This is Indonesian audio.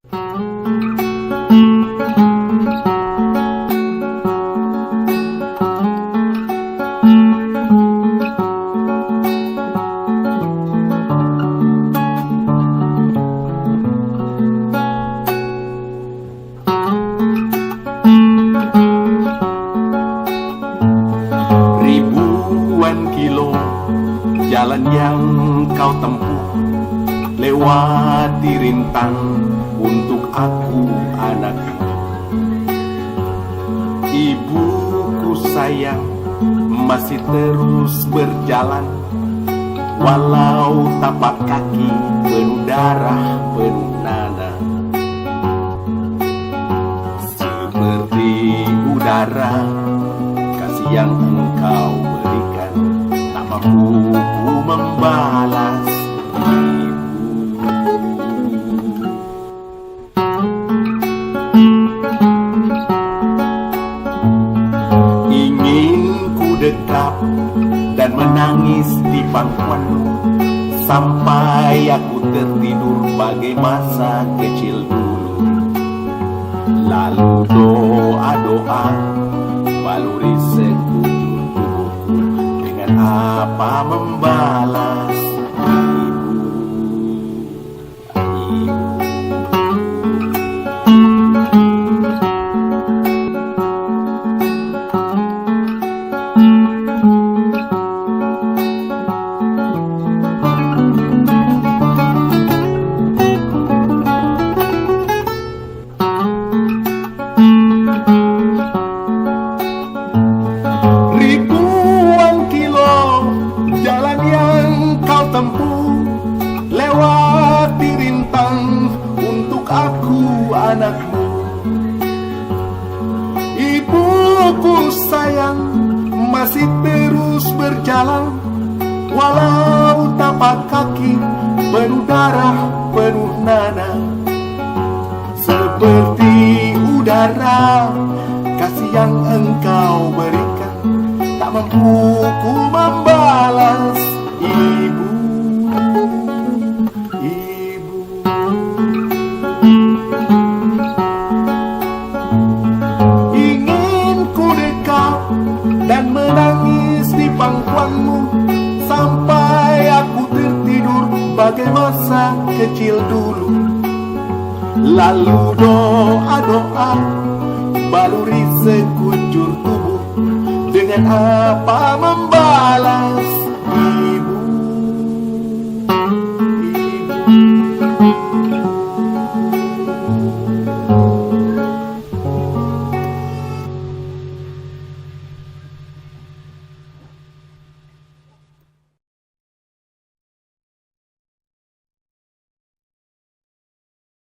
Ribuan kilo jalan yang kau tempuh, lewati rintang untuk aku anakku. Ibuku sayang masih terus berjalan, walau tapak kaki penuh darah penuh nanah. Seperti udara kasih yang engkau berikan, tak mampu ku membalas. Ingin ku dekat dan menangis di pangkuanmu, sampai aku tertidur bagai masa kecil dulu. Lalu doa-doa baluri sekujur tubuhku, dengan apa membalas? Ribuan kilo jalan yang kau tempuh, lewati rintang untuk aku anakmu. Ibuku sayang masih terus berjalan, walau tapak kaki penuh darah penuh nanah. Seperti udara kasih yang engkau berikan, tak mampu ku membalas. Ibu, ibu. Ingin ku dekat dan menangis di pangkuanmu, sampai aku tertidur bagai masa kecil dulu. Lalu doa-doa baluri sekujur tubuh, dengan apa membalas? Ibu,